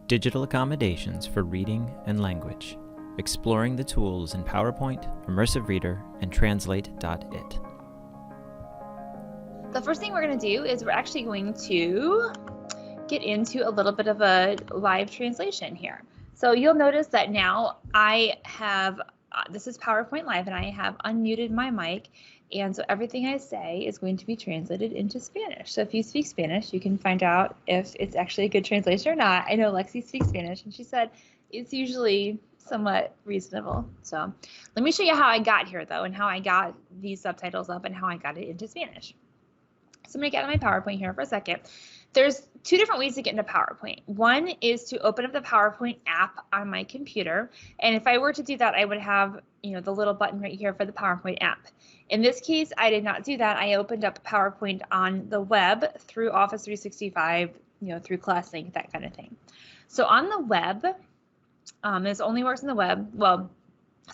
Digital accommodations for reading and language, exploring the tools in PowerPoint, Immersive Reader, and Translate.it. The first thing we're going to do is we're actually going to get into a little bit of a live translation here. So you'll notice that now I have, this is PowerPoint Live, and I have unmuted my mic, and so everything I say is going to be translated into Spanish. So if you speak Spanish, you can find out if it's actually a good translation or not. I know Lexi speaks Spanish, and she said it's usually somewhat reasonable. So let me show you how I got here, though, and how I got these subtitles up and how I got it into Spanish. So I'm going to get on my PowerPoint here for a second. There's two different ways to get into PowerPoint. One is to open up the PowerPoint app on my computer. And if I were to do that, I would have, the little button right here for the PowerPoint app. In this case, I did not do that. I opened up PowerPoint on the web through Office 365, through ClassLink, that kind of thing. So on the web, this only works in the web. Well,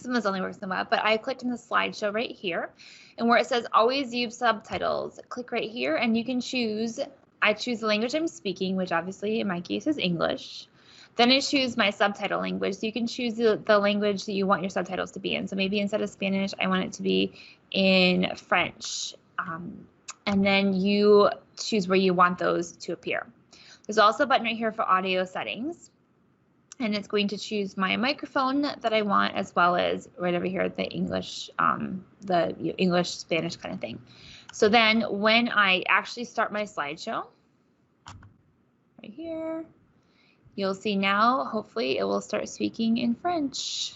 some of this only works in the web, but I clicked in the slideshow right here, and where it says always use subtitles, click right here, and you can choose, I choose the language I'm speaking, which obviously in my case is English. Then I choose my subtitle language, so you can choose the language that you want your subtitles to be in. So maybe instead of Spanish, I want it to be in French, and then you choose where you want those to appear. There's also a button right here for audio settings. And it's going to choose my microphone that I want, as well as right over here, the English, English, Spanish kind of thing. So then when I actually start my slideshow, right here, you'll see now, hopefully it will start speaking in French.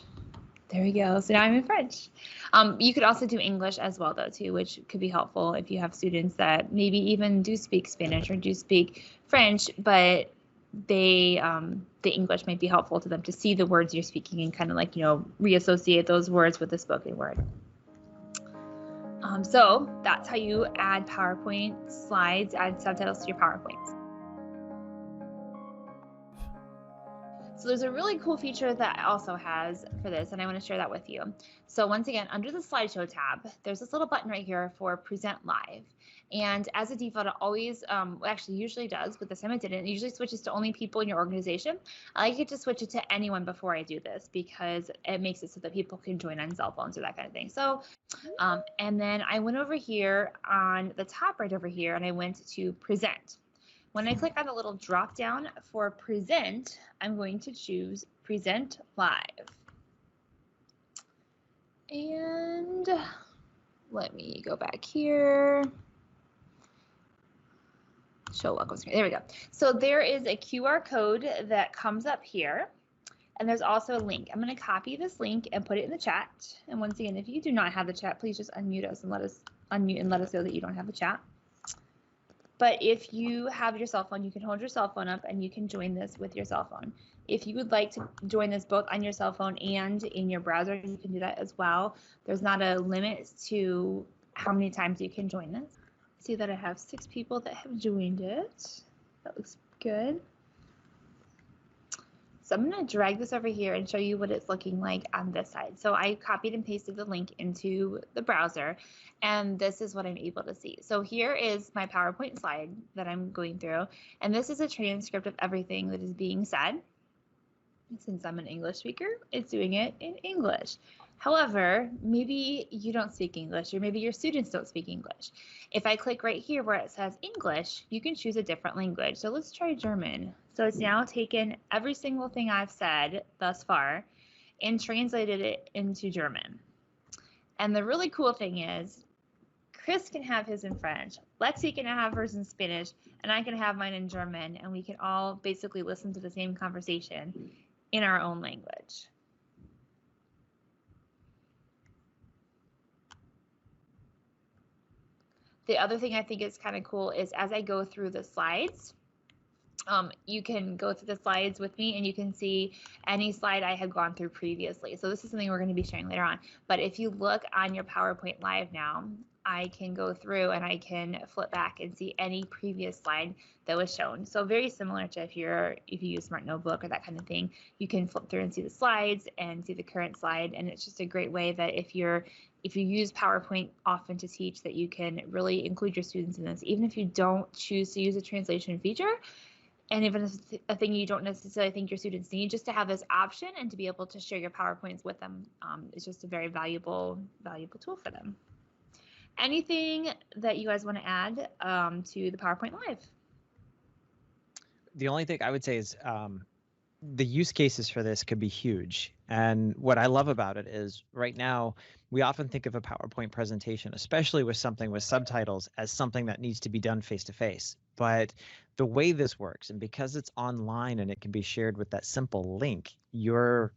There we go. So now I'm in French. You could also do English as well, though, too, which could be helpful if you have students that maybe even do speak Spanish or do speak French, but they the English might be helpful to them to see the words you're speaking and kind of like reassociate those words with the spoken word. So that's how you add PowerPoint slides, add subtitles to your PowerPoints. So there's a really cool feature that also has for this, and I want to share that with you. So once again, under the slideshow tab, there's this little button right here for present live. And as a default, it always, actually usually does, but this time it didn't. It usually switches to only people in your organization. I like it to switch it to anyone before I do this because it makes it so that people can join on cell phones or that kind of thing. So, and then I went over here on the top right over here, and I went to present. When I click on the little drop down for present, I'm going to choose present live. And let me go back here. Show welcome screen. There we go. So there is a QR code that comes up here, and there's also a link. I'm going to copy this link and put it in the chat. And once again, if you do not have the chat, please just unmute us and let us unmute and let us know that you don't have the chat. But if you have your cell phone, you can hold your cell phone up and you can join this with your cell phone. If you would like to join this both on your cell phone and in your browser, you can do that as well. There's not a limit to how many times you can join this. See that I have 6 people that have joined it. That looks good. So I'm going to drag this over here and show you what it's looking like on this side. So I copied and pasted the link into the browser, and this is what I'm able to see. So here is my PowerPoint slide that I'm going through, and this is a transcript of everything that is being said. Since I'm an English speaker, it's doing it in English. However, maybe you don't speak English, or maybe your students don't speak English. If I click right here where it says English, you can choose a different language. So let's try German. So it's now taken every single thing I've said thus far and translated it into German. And the really cool thing is, Chris can have his in French, Lexi can have hers in Spanish, and I can have mine in German, and we can all basically listen to the same conversation in our own language. The other thing I think is kind of cool is as I go through the slides, you can go through the slides with me and you can see any slide I had gone through previously. So this is something we're going to be sharing later on. But if you look on your PowerPoint Live now, I can go through and I can flip back and see any previous slide that was shown. So very similar to if you use Smart Notebook or that kind of thing, you can flip through and see the slides and see the current slide. And it's just a great way that if you use PowerPoint often to teach, that you can really include your students in this. Even if you don't choose to use a translation feature, And even if it's a thing you don't necessarily think your students need, just to have this option and to be able to share your PowerPoints with them is just a very valuable tool for them. Anything that you guys want to add to the PowerPoint Live? The only thing I would say is the use cases for this could be huge. And what I love about it is right now, we often think of a PowerPoint presentation, especially with something with subtitles, as something that needs to be done face to face. But the way this works, and because it's online and it can be shared with that simple link, your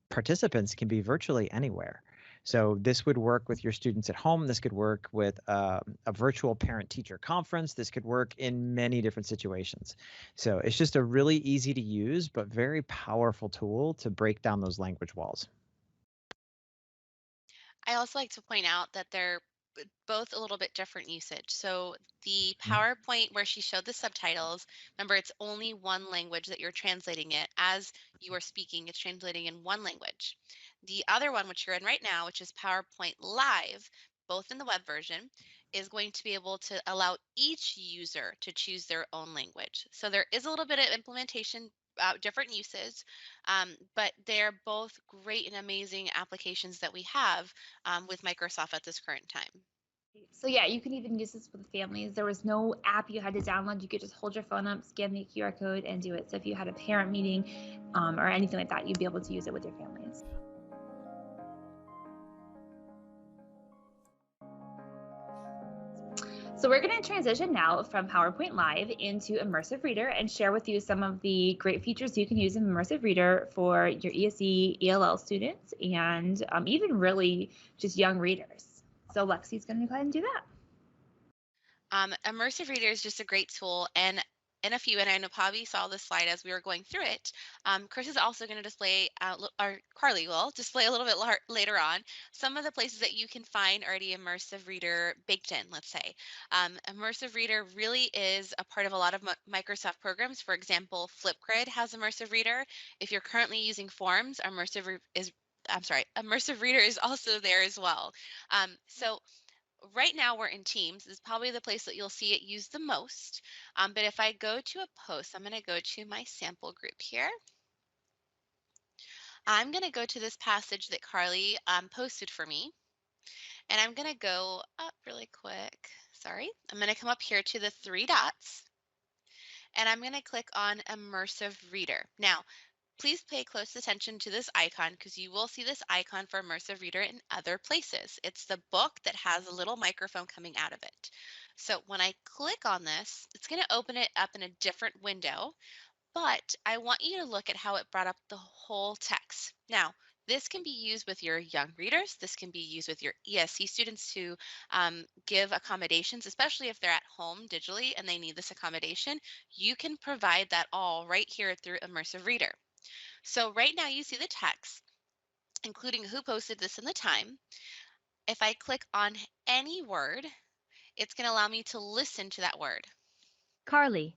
participants can be virtually anywhere. So this would work with your students at home. This could work with a virtual parent-teacher conference. This could work in many different situations. So it's just a really easy to use, but very powerful tool to break down those language walls. I also like to point out that they're both a little bit different usage. So the PowerPoint where she showed the subtitles, remember it's only one language that you're translating it. As you are speaking, it's translating in one language. The other one, which you're in right now, which is PowerPoint Live, both in the web version, is going to be able to allow each user to choose their own language. So there is a little bit of implementation, different uses, but they're both great and amazing applications that we have with Microsoft at this current time. So yeah, you can even use this with families. There was no app you had to download. You could just hold your phone up, scan the QR code, and do it. So if you had a parent meeting or anything like that, you'd be able to use it with your families. So we're going to transition now from PowerPoint Live into Immersive Reader and share with you some of the great features you can use in Immersive Reader for your ESE, ELL students, and even really just young readers. So Lexi's going to go ahead and do that. Immersive Reader is just a great tool, and in a few, and I know Pavi saw this slide as we were going through it, Chris is also going to display, or Carly will display a little bit later on, some of the places that you can find already Immersive Reader baked in, let's say. Immersive Reader really is a part of a lot of Microsoft programs. For example, Flipgrid has Immersive Reader. If you're currently using Forms, Immersive Reader is also there as well. So right now we're in Teams. This is probably the place that you'll see it used the most. But if I go to a post, I'm going to go to my sample group here. I'm going to go to this passage that Carly posted for me. And I'm going to go up really quick. Sorry. I'm going to come up here to the three dots. And I'm going to click on Immersive Reader. Now, please pay close attention to this icon because you will see this icon for Immersive Reader in other places. It's the book that has a little microphone coming out of it. So when I click on this, it's going to open it up in a different window, but I want you to look at how it brought up the whole text. Now, this can be used with your young readers. This can be used with your ESC students to give accommodations, especially if they're at home digitally and they need this accommodation. You can provide that all right here through Immersive Reader. So right now you see the text, including who posted this and the time. If I click on any word, it's going to allow me to listen to that word. Carly.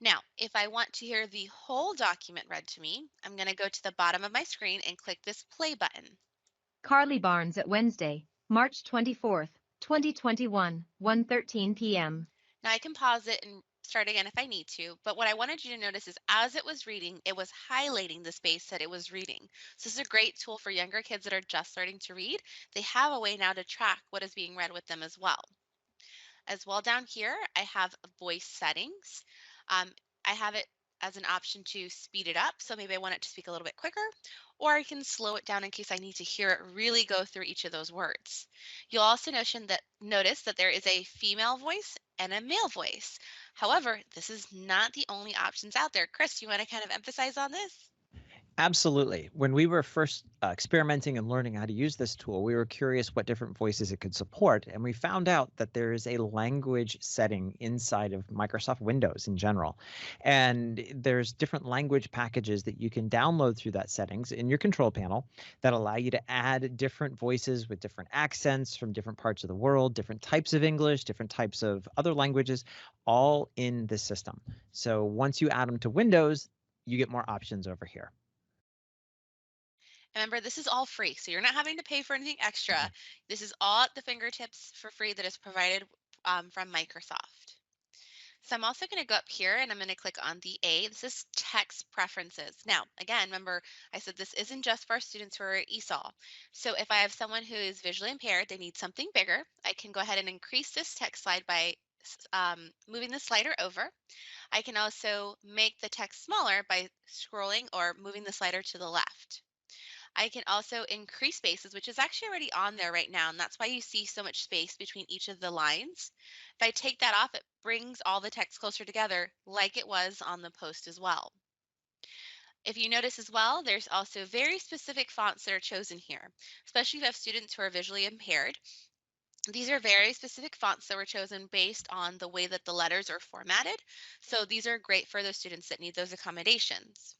Now, if I want to hear the whole document read to me, I'm going to go to the bottom of my screen and click this play button. Carly Barnes at Wednesday, March 24th, 2021, 1:13 p.m. Now I can pause it and start again if I need to, but what I wanted you to notice is as it was reading, it was highlighting the space that it was reading. So this is a great tool for younger kids that are just starting to read. They have a way now to track what is being read with them as well. As well down here, I have voice settings. I have it as an option to speed it up. So maybe I want it to speak a little bit quicker, or I can slow it down in case I need to hear it really go through each of those words. You'll also notice that there is a female voice and a male voice. However, this is not the only options out there. Chris, you want to kind of emphasize on this? Absolutely. When we were first experimenting and learning how to use this tool, we were curious what different voices it could support. And we found out that there is a language setting inside of Microsoft Windows in general. And there's different language packages that you can download through that settings in your control panel that allow you to add different voices with different accents from different parts of the world, different types of English, different types of other languages, all in this system. So once you add them to Windows, you get more options over here. Remember, this is all free, so you're not having to pay for anything extra. This is all at the fingertips for free that is provided from Microsoft. So I'm also going to go up here and I'm going to click on the A. This is text preferences. Now, again, remember I said this isn't just for our students who are ESOL. So if I have someone who is visually impaired, they need something bigger, I can go ahead and increase this text slide by moving the slider over. I can also make the text smaller by scrolling or moving the slider to the left. I can also increase spaces, which is actually already on there right now, and that's why you see so much space between each of the lines. If I take that off, it brings all the text closer together like it was on the post as well. If you notice as well, there's also very specific fonts that are chosen here, especially if you have students who are visually impaired. These are very specific fonts that were chosen based on the way that the letters are formatted. So these are great for those students that need those accommodations.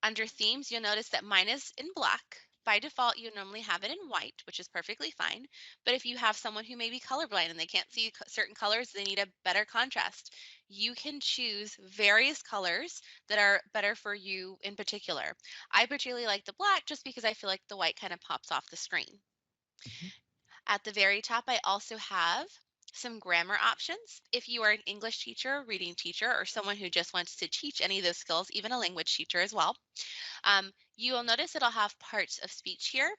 Under themes, you'll notice that mine is in black. By default, you normally have it in white, which is perfectly fine. But if you have someone who may be colorblind and they can't see certain colors, they need a better contrast, you can choose various colors that are better for you in particular. I particularly like the black just because I feel like the white kind of pops off the screen. Mhm. At the very top, I also have some grammar options. If you are an English teacher, reading teacher, or someone who just wants to teach any of those skills, even a language teacher as well, you will notice it'll have parts of speech here.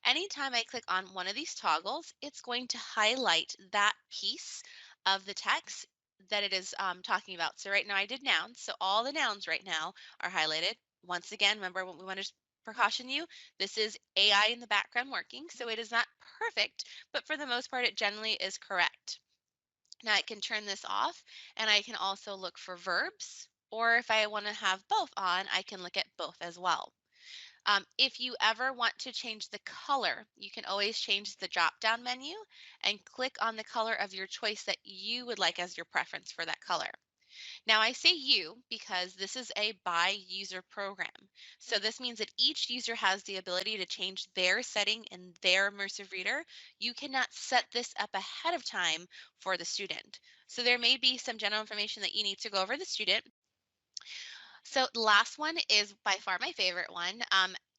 Anytime I click on one of these toggles, it's going to highlight that piece of the text that it is talking about. So right now I did nouns, so all the nouns right now are highlighted. Once again, remember what we want to precaution you, this is AI in the background working, so it is not perfect, but for the most part, it generally is correct. Now I can turn this off and I can also look for verbs, or if I want to have both on, I can look at both as well. If you ever want to change the color, you can always change the drop down menu and click on the color of your choice that you would like as your preference for that color. Now I say you because this is a by user program. So this means that each user has the ability to change their setting in their immersive reader. You cannot set this up ahead of time for the student. So there may be some general information that you need to go over the student. So the last one is by far my favorite one.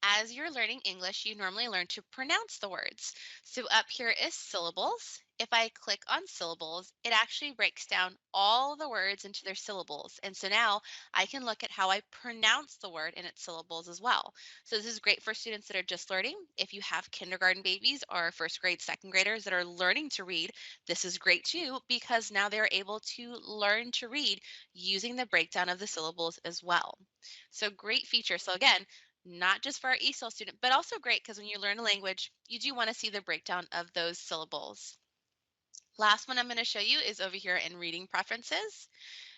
As you're learning English, you normally learn to pronounce the words. So up here is syllables. If I click on syllables, it actually breaks down all the words into their syllables. And so now I can look at how I pronounce the word in its syllables as well. So this is great for students that are just learning. If you have kindergarten babies or first grade, second graders that are learning to read, this is great too, because now they're able to learn to read using the breakdown of the syllables as well. So great feature. So again, not just for our ESOL student, but also great because when you learn a language, you do want to see the breakdown of those syllables. Last one I'm going to show you is over here in reading preferences.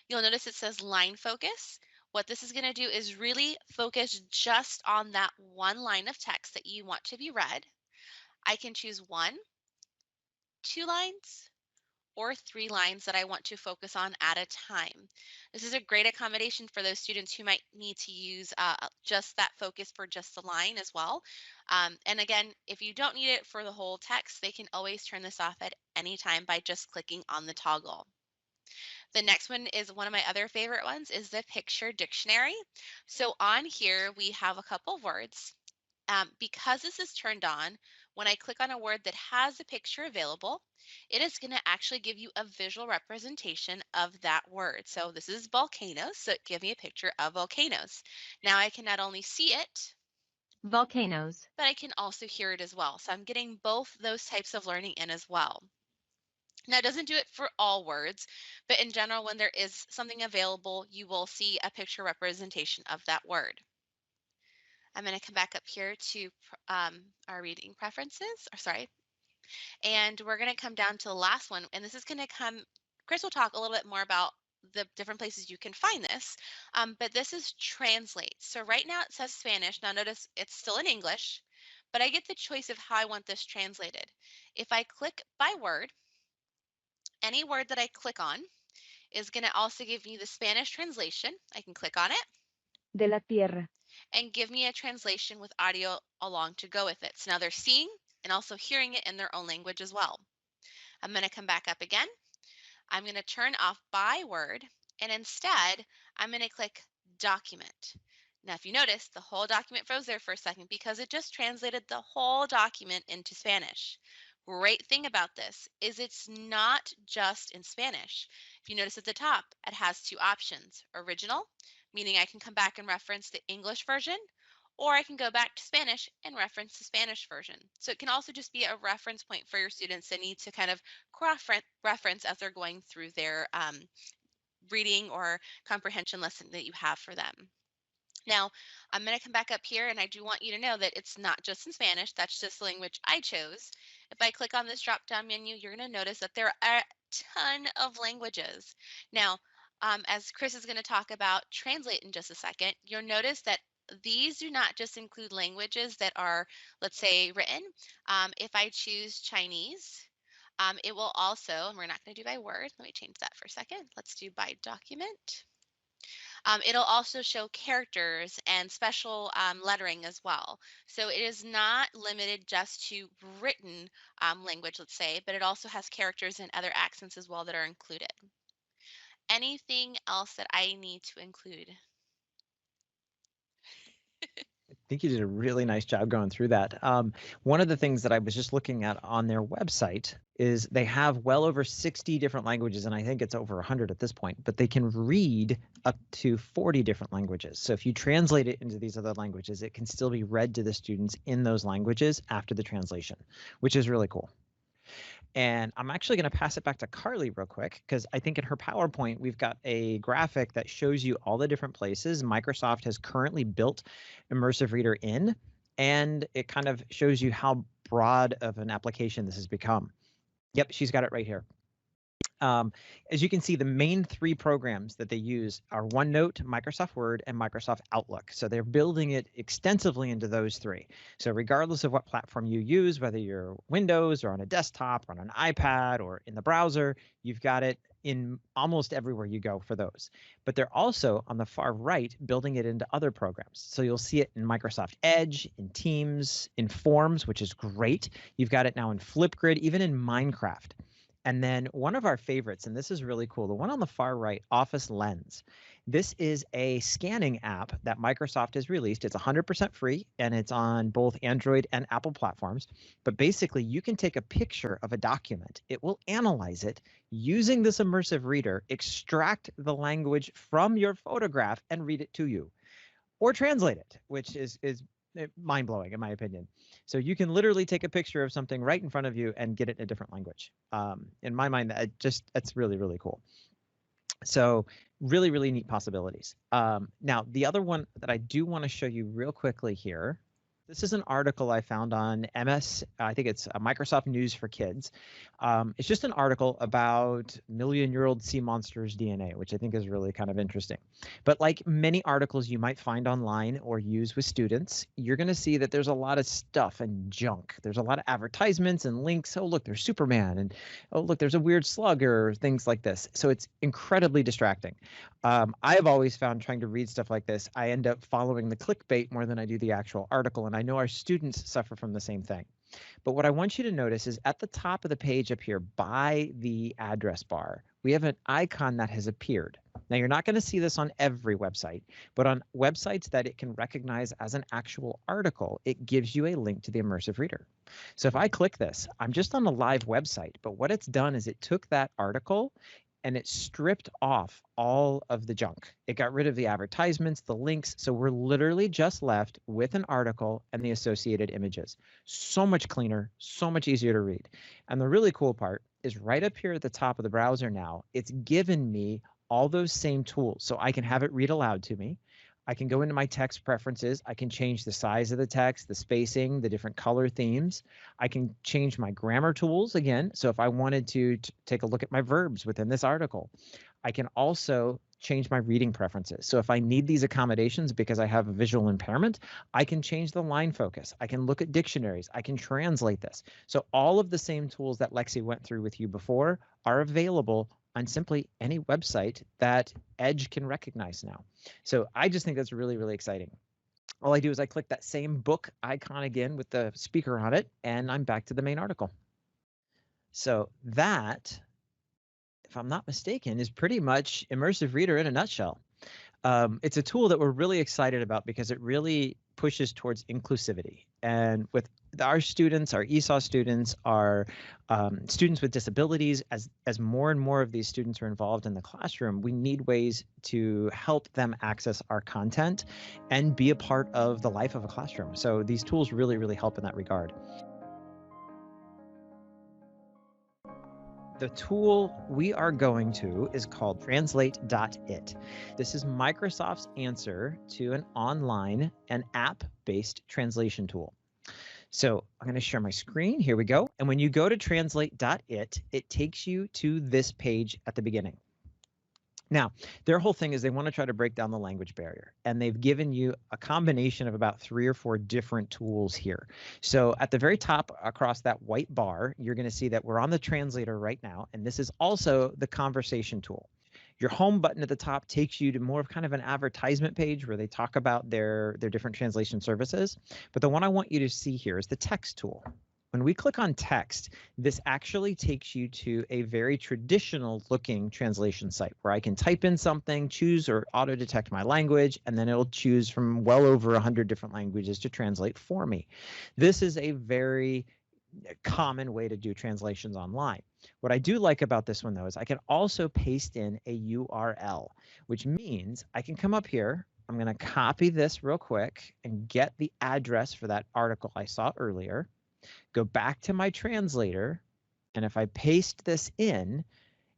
You'll notice it says line focus. What this is going to do is really focus just on that one line of text that you want to be read. I can choose 1, 2 lines, or 3 lines that I want to focus on at a time. This is a great accommodation for those students who might need to use just that focus for just the line as well. And again, if you don't need it for the whole text, they can always turn this off at any time by just clicking on the toggle. The next one is one of my other favorite ones is the picture dictionary. So on here, we have a couple of words. Because this is turned on, when I click on a word that has a picture available, it is going to actually give you a visual representation of that word. So this is volcanoes, so it gives me a picture of volcanoes. Now I can not only see it, Volcanoes. but I can also hear it as well. So I'm getting both those types of learning in as well. Now, it doesn't do it for all words, but in general, when there is something available, you will see a picture representation of that word. I'm going to come back up here to our reading preferences, or sorry, and we're going to come down to the last one, and this is going to come, Chris will talk a little bit more about the different places you can find this, but this is Translate. So right now it says Spanish. Now notice it's still in English, but I get the choice of how I want this translated. If I click by word, any word that I click on is going to also give me the Spanish translation. I can click on it De la tierra. and give me a translation with audio along to go with it. So now they're seeing and also hearing it in their own language as well. I'm going to come back up again. I'm going to turn off by word, and instead I'm going to click document. Now, if you notice, the whole document froze there for a second because it just translated the whole document into Spanish. Great thing about this is it's not just in Spanish. If you notice at the top, it has two options: original, meaning I can come back and reference the English version, or I can go back to Spanish and reference the Spanish version. So it can also just be a reference point for your students that need to kind of cross-reference as they're going through their reading or comprehension lesson that you have for them. Now, I'm going to come back up here, and I do want you to know that it's not just in Spanish. That's just the language I chose. If I click on this drop-down menu, you're going to notice that there are a ton of languages. Now, as Chris is going to talk about Translate in just a second, you'll notice that these do not just include languages that are, let's say, written. If I choose Chinese, it will also, and we're not going to do by word. Let me change that for a second. Let's do by document. It'll also show characters and special lettering as well. So it is not limited just to written language, let's say, but it also has characters and other accents as well that are included. Anything else that I need to include? I think you did a really nice job going through that. One of the things that I was just looking at on their website is they have well over 60 different languages, and I think it's over 100 at this point, but they can read up to 40 different languages. So if you translate it into these other languages, it can still be read to the students in those languages after the translation, which is really cool. And I'm actually going to pass it back to Carly real quick, because I think in her PowerPoint, we've got a graphic that shows you all the different places Microsoft has currently built Immersive Reader in, and it kind of shows you how broad of an application this has become. Yep, she's got it right here. As you can see, the main three programs that they use are OneNote, Microsoft Word, and Microsoft Outlook. So they're building it extensively into those three. So regardless of what platform you use, whether you're Windows or on a desktop or on an iPad or in the browser, you've got it in almost everywhere you go for those. But they're also on the far right building it into other programs. So you'll see it in Microsoft Edge, in Teams, in Forms, which is great. You've got it now in Flipgrid, even in Minecraft. And then one of our favorites, and this is really cool, the one on the far right, Office Lens. This is a scanning app that Microsoft has released. It's 100% free, and it's on both Android and Apple platforms. But basically, you can take a picture of a document. It will analyze it using this immersive reader, extract the language from your photograph, and read it to you, or translate it, which is mind-blowing in my opinion. So you can literally take a picture of something right in front of you and get it in a different language. In my mind, that's really, really cool. So really, really neat possibilities. Now, the other one that I do want to show you real quickly here, this is an article I found on MS, I think it's Microsoft News for Kids. It's just an article about million-year-old sea monsters' DNA, which I think is really kind of interesting. But like many articles you might find online or use with students, you're going to see that there's a lot of stuff and junk. There's a lot of advertisements and links. Oh, look, there's Superman. And oh, look, there's a weird slug or things like this. So it's incredibly distracting. I've always found trying to read stuff like this, I end up following the clickbait more than I do the actual article. And I know our students suffer from the same thing. But what I want you to notice is at the top of the page up here by the address bar, we have an icon that has appeared. Now, you're not going to see this on every website, but on websites that it can recognize as an actual article, it gives you a link to the Immersive Reader. So if I click this, I'm just on a live website, but what it's done is it took that article and it stripped off all of the junk. It got rid of the advertisements, the links. So we're literally just left with an article and the associated images. So much cleaner, so much easier to read. And the really cool part is right up here at the top of the browser now, it's given me all those same tools. So I can have it read aloud to me. I can go into my text preferences. I can change the size of the text, the spacing, the different color themes. I can change my grammar tools again. So if I wanted to take a look at my verbs within this article, I can also change my reading preferences. So if I need these accommodations because I have a visual impairment, I can change the line focus. I can look at dictionaries. I can translate this. So all of the same tools that Lexi went through with you before are available on simply any website that Edge can recognize now. So I just think that's really, really exciting. All I do is I click that same book icon again with the speaker on it, and I'm back to the main article. So that, if I'm not mistaken, is pretty much Immersive Reader in a nutshell. It's a tool that we're really excited about because it really pushes towards inclusivity. And with our students, our ESOL students, our students with disabilities, as more and more of these students are involved in the classroom, we need ways to help them access our content and be a part of the life of a classroom. So these tools really, really help in that regard. The tool we are going to is called Translate.it. This is Microsoft's answer to an online and app-based translation tool. So I'm going to share my screen. Here we go. And when you go to Translate.it, it takes you to this page at the beginning. Now, their whole thing is they want to try to break down the language barrier, and they've given you a combination of about 3 or 4 different tools here. So at the very top across that white bar, you're going to see that we're on the translator right now, and this is also the conversation tool. Your home button at the top takes you to more of kind of an advertisement page where they talk about their different translation services. But the one I want you to see here is the text tool. When we click on text, this actually takes you to a very traditional looking translation site where I can type in something, choose or auto detect my language, and then it'll choose from well over 100 different languages to translate for me. This is a very common way to do translations online. What I do like about this one though is I can also paste in a URL, which means I can come up here. I'm going to copy this real quick and get the address for that article I saw earlier. Go back to my translator, and if I paste this in,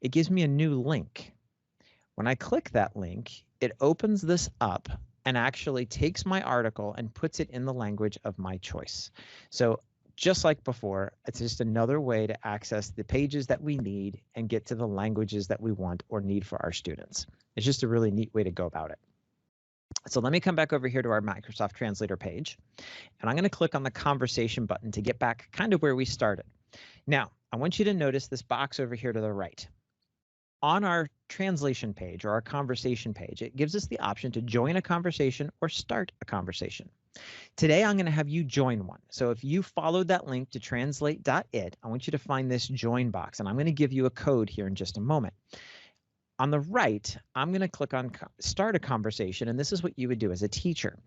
it gives me a new link. When I click that link, it opens this up and actually takes my article and puts it in the language of my choice. So just like before, it's just another way to access the pages that we need and get to the languages that we want or need for our students. It's just a really neat way to go about it. So let me come back over here to our Microsoft Translator page, and I'm going to click on the conversation button to get back kind of where we started. Now, I want you to notice this box over here to the right. On our translation page or our conversation page, it gives us the option to join a conversation or start a conversation. Today, I'm going to have you join one. So if you followed that link to Translate.it, I want you to find this join box, and I'm going to give you a code here in just a moment. On the right, I'm going to click on start a conversation, and this is what you would do as a teacher.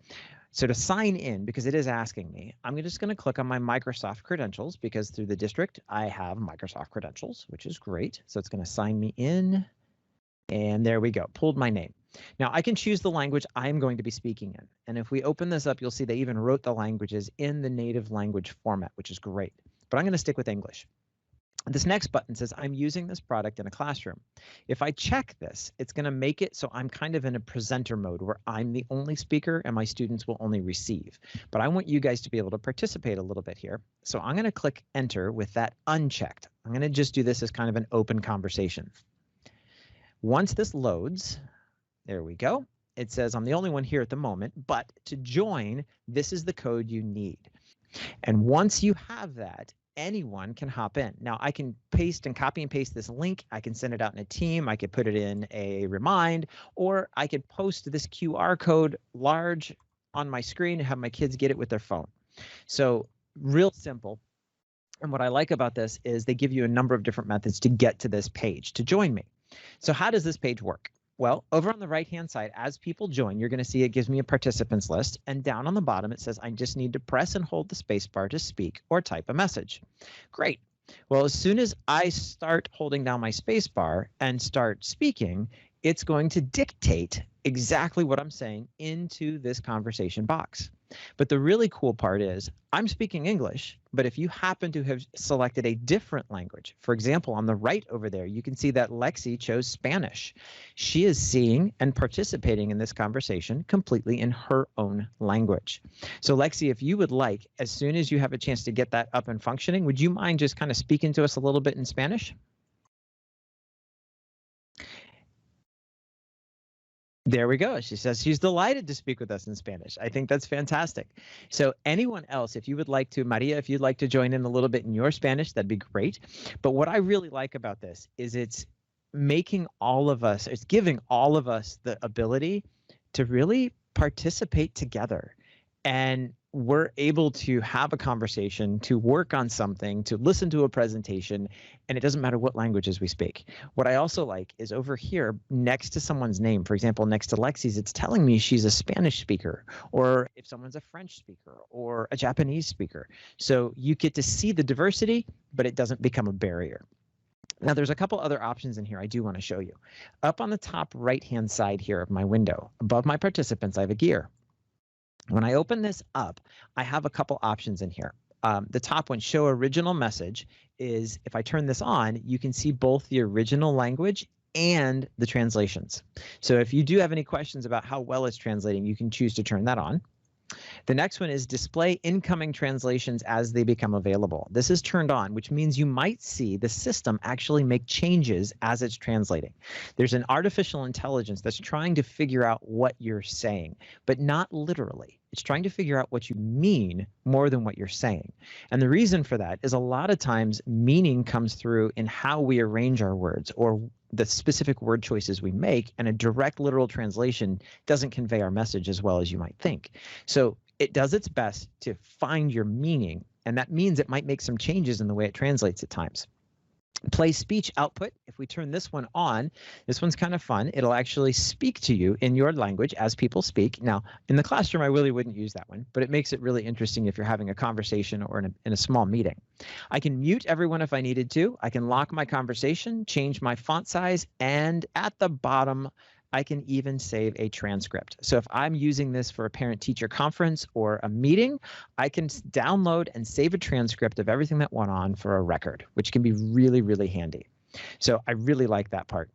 So to sign in, because it is asking me, I'm just going to click on my Microsoft credentials, because through the district, I have Microsoft credentials, which is great. So it's going to sign me in, and there we go, pulled my name. Now I can choose the language I'm going to be speaking in. And if we open this up, you'll see they even wrote the languages in the native language format, which is great. But I'm going to stick with English. This next button says I'm using this product in a classroom. If I check this, it's going to make it so I'm kind of in a presenter mode where I'm the only speaker and my students will only receive. But I want you guys to be able to participate a little bit here. So I'm going to click enter with that unchecked. I'm going to just do this as kind of an open conversation. Once this loads, there we go. It says I'm the only one here at the moment, but to join, this is the code you need. And once you have that, anyone can hop in. Now I can paste and copy and paste this link. I can send it out in a team. I could put it in a remind, or I could post this QR code large on my screen and have my kids get it with their phone. So real simple. And what I like about this is they give you a number of different methods to get to this page to join me. So how does this page work? Well, over on the right-hand side, as people join, you're going to see it gives me a participants list, and down on the bottom, it says I just need to press and hold the space bar to speak or type a message. Great. Well, as soon as I start holding down my space bar and start speaking, it's going to dictate exactly what I'm saying into this conversation box. But the really cool part is I'm speaking English, but if you happen to have selected a different language, for example, on the right over there, you can see that Lexi chose Spanish. She is seeing and participating in this conversation completely in her own language. So Lexi, if you would like, as soon as you have a chance to get that up and functioning, would you mind just kind of speaking to us a little bit in Spanish? There we go. She says she's delighted to speak with us in Spanish. I think that's fantastic. So anyone else, if you would like to, Maria, if you'd like to join in a little bit in your Spanish, that'd be great. But what I really like about this is it's making all of us, it's giving all of us the ability to really participate together. And we're able to have a conversation, to work on something, to listen to a presentation, and it doesn't matter what languages we speak. What I also like is over here next to someone's name, for example, next to Lexi's, it's telling me she's a Spanish speaker, or if someone's a French speaker or a Japanese speaker. So you get to see the diversity, but it doesn't become a barrier. Now, there's a couple other options in here I do want to show you. Up on the top right-hand side here of my window, above my participants, I have a gear. When I open this up, I have a couple options in here. The top one, show original message, is if I turn this on, you can see both the original language and the translations. So if you do have any questions about how well it's translating, you can choose to turn that on. The next one is display incoming translations as they become available. This is turned on, which means you might see the system actually make changes as it's translating. There's an artificial intelligence that's trying to figure out what you're saying, but not literally. It's trying to figure out what you mean more than what you're saying. And the reason for that is a lot of times meaning comes through in how we arrange our words or the specific word choices we make, and a direct literal translation doesn't convey our message as well as you might think. So it does its best to find your meaning, and that means it might make some changes in the way it translates at times. Play speech output. If we turn this one on, this one's kind of fun. It'll actually speak to you in your language as people speak. Now, in the classroom, I really wouldn't use that one, but it makes it really interesting if you're having a conversation or in a small meeting. I can mute everyone if I needed to. I can lock my conversation, change my font size, and at the bottom, I can even save a transcript. So if I'm using this for a parent-teacher conference or a meeting, I can download and save a transcript of everything that went on for a record, which can be really, really handy. So I really like that part.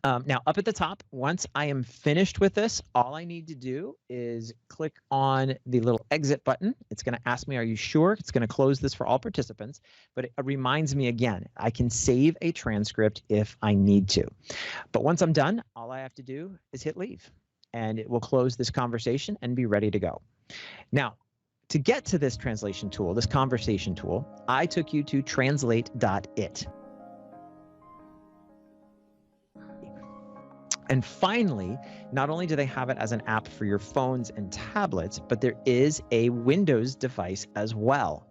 Now, up at the top, once I am finished with this, all I need to do is click on the little exit button. It's going to ask me, are you sure? It's going to close this for all participants, but it reminds me again, I can save a transcript if I need to. But once I'm done, all I have to do is hit leave, and it will close this conversation and be ready to go. Now, to get to this translation tool, this conversation tool, I took you to Translate.it. And finally, not only do they have it as an app for your phones and tablets, but there is a Windows device as well.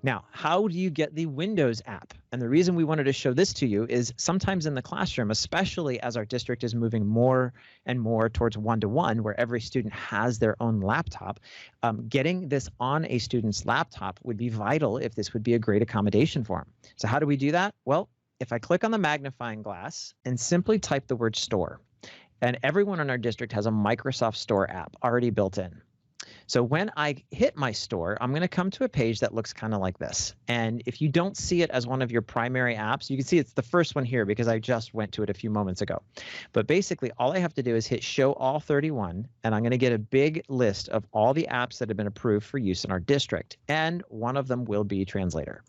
Now, how do you get the Windows app? And the reason we wanted to show this to you is sometimes in the classroom, especially as our district is moving more and more towards one-to-one, where every student has their own laptop, getting this on a student's laptop would be vital if this would be a great accommodation for them. So how do we do that? Well, if I click on the magnifying glass and simply type the word store, and everyone in our district has a Microsoft Store app already built in. So when I hit my store, I'm going to come to a page that looks kind of like this. And if you don't see it as one of your primary apps, you can see it's the first one here because I just went to it a few moments ago. But basically, all I have to do is hit show all 31, and I'm going to get a big list of all the apps that have been approved for use in our district. And one of them will be Translator.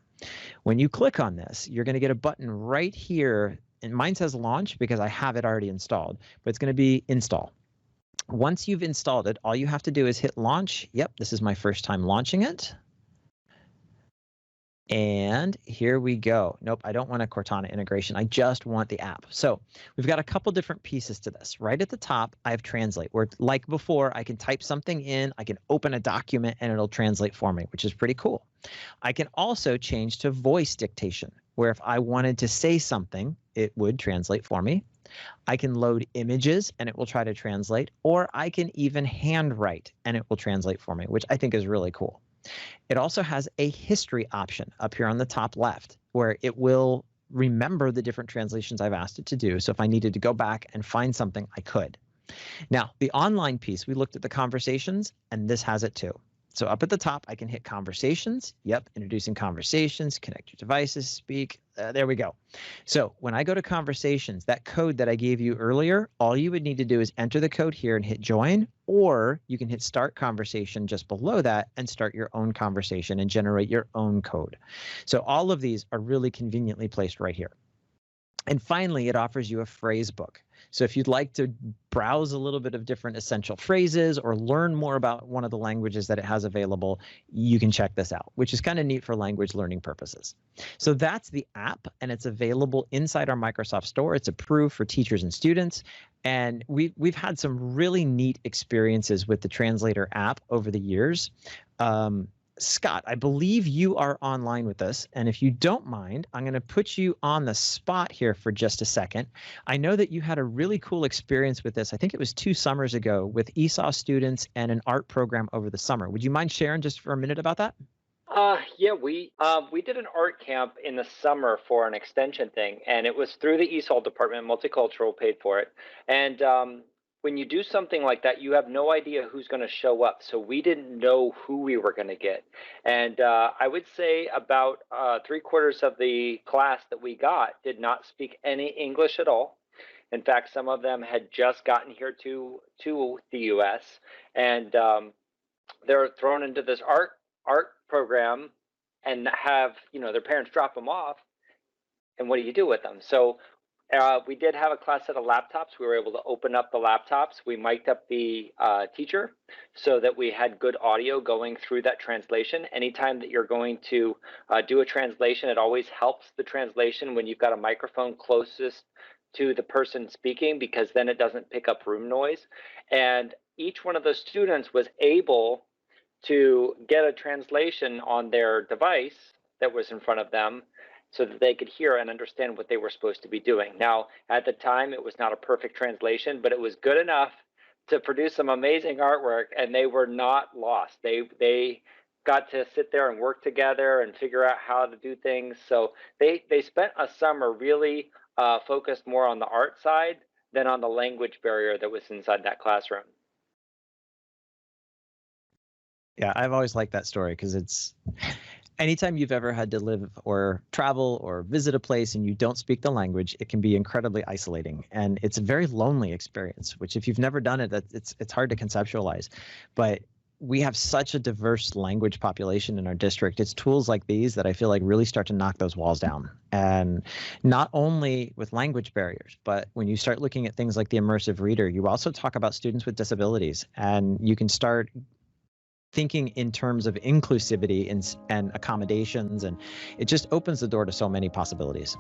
When you click on this, you're going to get a button right here. And mine says launch because I have it already installed, but it's going to be install. Once you've installed it, all you have to do is hit launch. Yep, this is my first time launching it. And here we go. Nope, I don't want a Cortana integration. I just want the app. So we've got a couple different pieces to this. Right at the top, I have Translate, where like before, I can type something in, I can open a document, and it'll translate for me, which is pretty cool. I can also change to voice dictation, where if I wanted to say something, it would translate for me. I can load images and it will try to translate, or I can even handwrite and it will translate for me, which I think is really cool. It also has a history option up here on the top left, where it will remember the different translations I've asked it to do. So if I needed to go back and find something, I could. Now, the online piece, we looked at the conversations, and this has it too. So up at the top, I can hit conversations. Yep, introducing conversations, connect your devices, speak. There we go. So when I go to conversations, that code that I gave you earlier, all you would need to do is enter the code here and hit join, or you can hit start conversation just below that and start your own conversation and generate your own code. So all of these are really conveniently placed right here. And finally, it offers you a phrase book. So if you'd like to browse a little bit of different essential phrases or learn more about one of the languages that it has available, you can check this out, which is kind of neat for language learning purposes. So that's the app, and it's available inside our Microsoft Store. It's approved for teachers and students. And we've had some really neat experiences with the Translator app over the years. Scott, I believe you are online with us. And if you don't mind, I'm going to put you on the spot here for just a second. I know that you had a really cool experience with this. I think it was 2 summers ago with ESOL students and an art program over the summer. Would you mind sharing just for a minute about that? Yeah, we did an art camp in the summer for an extension thing, and it was through the ESOL department. Multicultural paid for it. And when you do something like that, you have no idea who's going to show up. So we didn't know who we were going to get. And I would say about 3/4 of the class that we got did not speak any English at all. In fact, some of them had just gotten here to the U.S. and they're thrown into this art program and have their parents drop them off, and what do you do with them? So we did have a class set of laptops. We were able to open up the laptops. We mic'd up the teacher so that we had good audio going through that translation. Anytime that you're going to do a translation, it always helps the translation when you've got a microphone closest to the person speaking, because then it doesn't pick up room noise. And each one of those students was able to get a translation on their device that was in front of them so that they could hear and understand what they were supposed to be doing. Now, at the time, it was not a perfect translation, but it was good enough to produce some amazing artwork, and they were not lost. They got to sit there and work together and figure out how to do things. So they spent a summer really focused more on the art side than on the language barrier that was inside that classroom. Yeah, I've always liked that story because it's anytime you've ever had to live or travel or visit a place and you don't speak the language, it can be incredibly isolating, and it's a very lonely experience, which if you've never done it, it's hard to conceptualize. But we have such a diverse language population in our district. It's tools like these that I feel like really start to knock those walls down. And not only with language barriers, but when you start looking at things like the Immersive Reader, you also talk about students with disabilities, and you can start thinking in terms of inclusivity and accommodations, and it just opens the door to so many possibilities.